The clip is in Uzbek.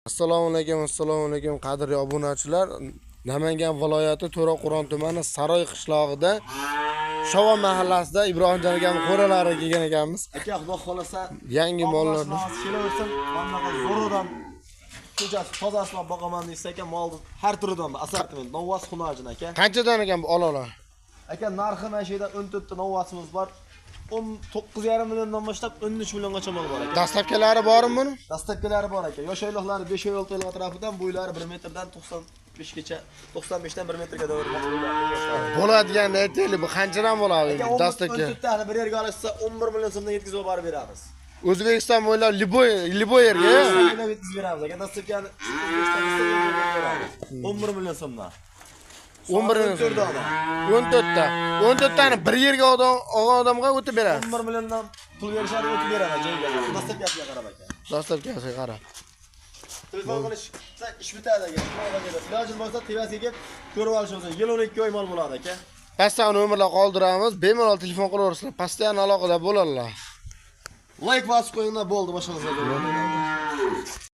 Assalomu alaykum qadrli obunachilar. Namangan viloyati To'raqo'rg'on tumani Saroy qishlog'ida Shova mahallasida Ibrohimjon akam qo'ralari kelgan ekanmiz. Aka, Xudo xolasa Yangi mollarni kelaversin. Mana zo'ridan ko'chasi tozasini boqaman desa ekan, molni har turidan assortiment, novvas xunojin aka. qanchadan ekan bu ololar? Aka, narxi mana shu yerda 14 ta novvasimiz bor. 19,5 milliondan boshlab 13 milliongacha mol bor aka. Dastlabkilari bormi buni? Dastlabkilari bor aka. Yosh oyliqlari 5 oy o'rtalar atrofidan, bo'ylari 1 metrdan 95 gacha, 95 dan 1 metrga davrmoqda bo'ladi. Bo'ladigan aytaylik, bu qanchadan bo'ladi? Dastlabki 14 tani bir yerga olishsa 11 million so'mdan yetkazib borib beramiz. O'zbekiston bo'ylab Liboy yerga yetkazib beramiz aka. Dastlabkini O'zbekistonga 11 million so'mdan. 11 14 ta. 14 tani bir yerga olgan odamga o'tib beradi. 11 milliondan pul berishadi, o'tib beradi joyga. Dastlabkiga qarab aka. Dastlabkasiga qarab. Telefon qilish ish bitadi aka. Ilojim bo'lsa tevasiga kelib ko'rib olishimiz. Yil 12 oy mol bo'ladi aka. Pastdan nomerlar qoldiramiz. Bemalol telefon qilaverasizlar. Pastdan aloqada bo'ladilar. Like bosib qo'yinglar, bo'ldi, boshqa narsa bo'lmaydi.